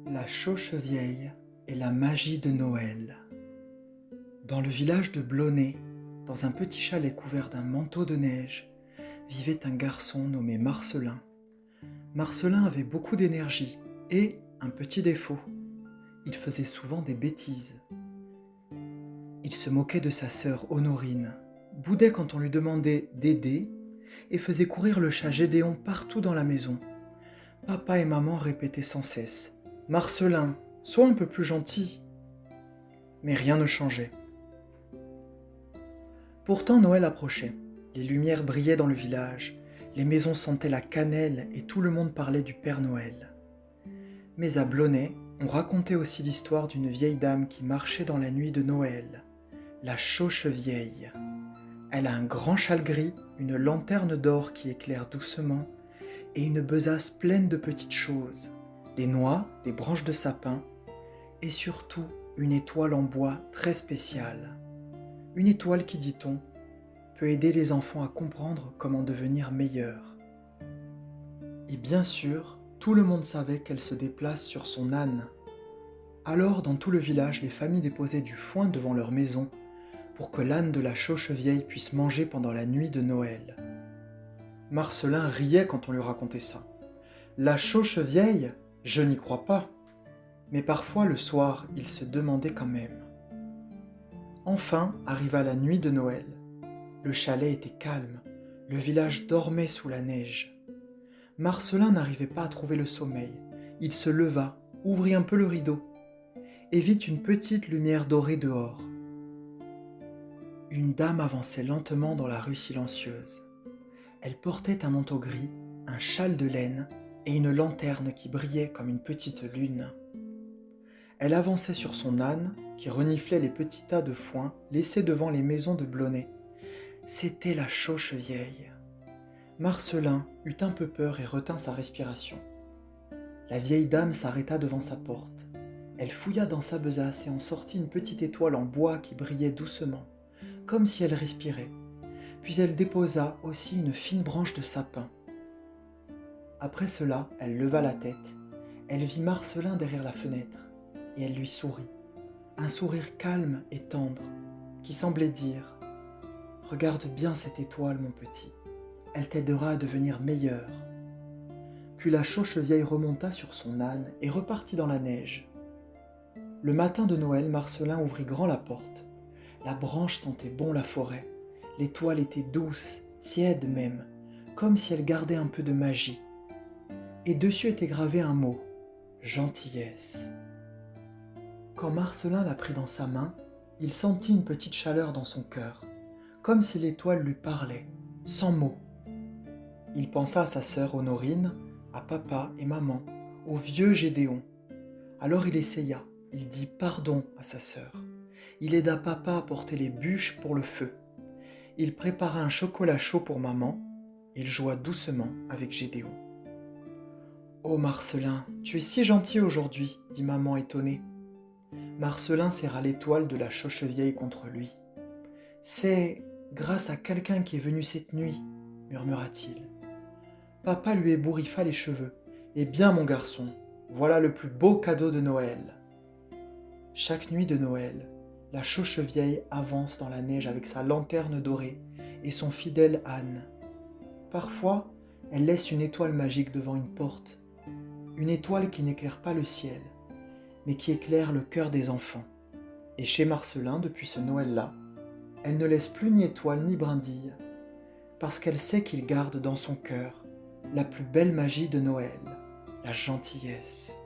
La Chauche-Vieille et la magie de Noël. Dans le village de Blonay, dans un petit chalet couvert d'un manteau de neige, vivait un garçon nommé Marcelin. Marcelin avait beaucoup d'énergie et un petit défaut. Il faisait souvent des bêtises. Il se moquait de sa sœur Honorine, boudait quand on lui demandait d'aider et faisait courir le chat Gédéon partout dans la maison. Papa et maman répétaient sans cesse « Marcelin, sois un peu plus gentil !» Mais rien ne changeait. Pourtant Noël approchait. Les lumières brillaient dans le village, les maisons sentaient la cannelle et tout le monde parlait du Père Noël. Mais à Blonay, on racontait aussi l'histoire d'une vieille dame qui marchait dans la nuit de Noël, la Chauche-Vieille. Elle a un grand châle gris, une lanterne d'or qui éclaire doucement et une besace pleine de petites choses, des noix, des branches de sapin et surtout une étoile en bois très spéciale. Une étoile qui, dit-on, peut aider les enfants à comprendre comment devenir meilleurs. Et bien sûr, tout le monde savait qu'elle se déplace sur son âne. Alors, dans tout le village, les familles déposaient du foin devant leur maison pour que l'âne de la Chauche-Vieille puisse manger pendant la nuit de Noël. Marcelin riait quand on lui racontait ça. La Chauche-Vieille, je n'y crois pas. Mais parfois, le soir, il se demandait quand même. Enfin arriva la nuit de Noël. Le chalet était calme, le village dormait sous la neige. Marcelin n'arrivait pas à trouver le sommeil. Il se leva, ouvrit un peu le rideau, et vit une petite lumière dorée dehors. Une dame avançait lentement dans la rue silencieuse. Elle portait un manteau gris, un châle de laine et une lanterne qui brillait comme une petite lune. Elle avançait sur son âne, qui reniflait les petits tas de foin laissés devant les maisons de Blonay. C'était la Chauche-Vieille. Marcelin eut un peu peur et retint sa respiration. La vieille dame s'arrêta devant sa porte. Elle fouilla dans sa besace et en sortit une petite étoile en bois qui brillait doucement, comme si elle respirait. Puis elle déposa aussi une fine branche de sapin. Après cela, elle leva la tête. Elle vit Marcelin derrière la fenêtre et elle lui sourit. Un sourire calme et tendre qui semblait dire « Regarde bien cette étoile, mon petit, elle t'aidera à devenir meilleur. » Puis la Chauche-Vieille remonta sur son âne et repartit dans la neige. Le matin de Noël, Marcelin ouvrit grand la porte. La branche sentait bon la forêt. L'étoile était douce, tiède même, comme si elle gardait un peu de magie. Et dessus était gravé un mot « Gentillesse ». Quand Marcelin la prit dans sa main, il sentit une petite chaleur dans son cœur, comme si l'étoile lui parlait, sans mots. Il pensa à sa sœur Honorine, à papa et maman, au vieux Gédéon. Alors il essaya, il dit pardon à sa sœur. Il aida papa à porter les bûches pour le feu. Il prépara un chocolat chaud pour maman. Il joua doucement avec Gédéon. « Oh Marcelin, tu es si gentil aujourd'hui, dit maman étonnée. Marcelin serra l'étoile de la Chauche-Vieille contre lui. « C'est grâce à quelqu'un qui est venu cette nuit, murmura-t-il. Papa lui ébouriffa les cheveux. « Eh bien mon garçon, voilà le plus beau cadeau de Noël. » Chaque nuit de Noël, la Chauche-Vieille avance dans la neige avec sa lanterne dorée et son fidèle âne. Parfois, elle laisse une étoile magique devant une porte, une étoile qui n'éclaire pas le ciel, mais qui éclaire le cœur des enfants. Et chez Marcelin, depuis ce Noël-là, elle ne laisse plus ni étoile ni brindille, parce qu'elle sait qu'il garde dans son cœur la plus belle magie de Noël, la gentillesse.